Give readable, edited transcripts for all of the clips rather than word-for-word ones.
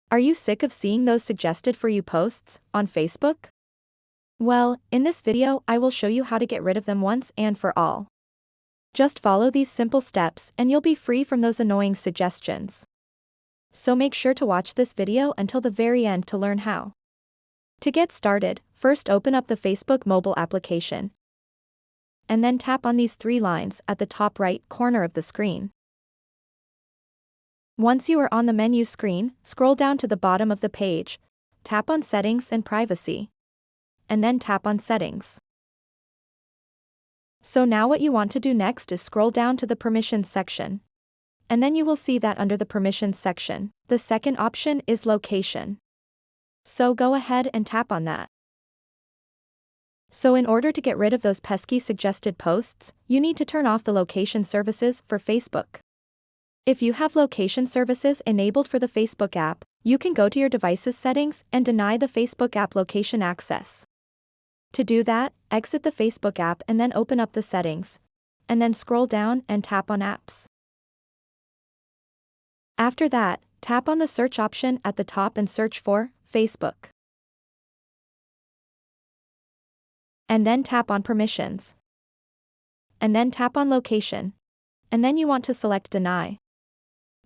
Are you sick of seeing those suggested for you posts on Facebook? Well, in this video I will show you how to get rid of them once and for all. Just follow these simple steps and you'll be free from those annoying suggestions. So make sure to watch this video until the very end to learn how. To get started, first open up the Facebook mobile application. And then tap on these three lines at the top right corner of the screen. Once you are on the menu screen, scroll down to the bottom of the page, tap on Settings and Privacy. And then tap on Settings. So now what you want to do next is scroll down to the Permissions section. And then you will see that under the Permissions section, the second option is Location. So go ahead and tap on that. So in order to get rid of those pesky suggested posts, you need to turn off the location services for Facebook. If you have location services enabled for the Facebook app, you can go to your device's settings and deny the Facebook app location access. To do that, exit the Facebook app and then open up the settings. And then scroll down and tap on Apps. After that, tap on the search option at the top and search for Facebook. And then tap on Permissions. And then tap on Location. And then you want to select Deny.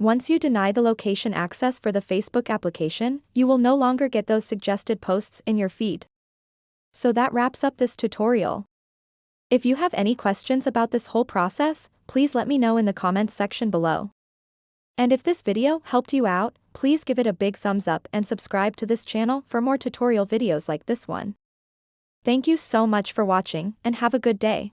Once you deny the location access for the Facebook application, you will no longer get those suggested posts in your feed. So that wraps up this tutorial. If you have any questions about this whole process, please let me know in the comments section below. And if this video helped you out, please give it a big thumbs up and subscribe to this channel for more tutorial videos like this one. Thank you so much for watching and have a good day.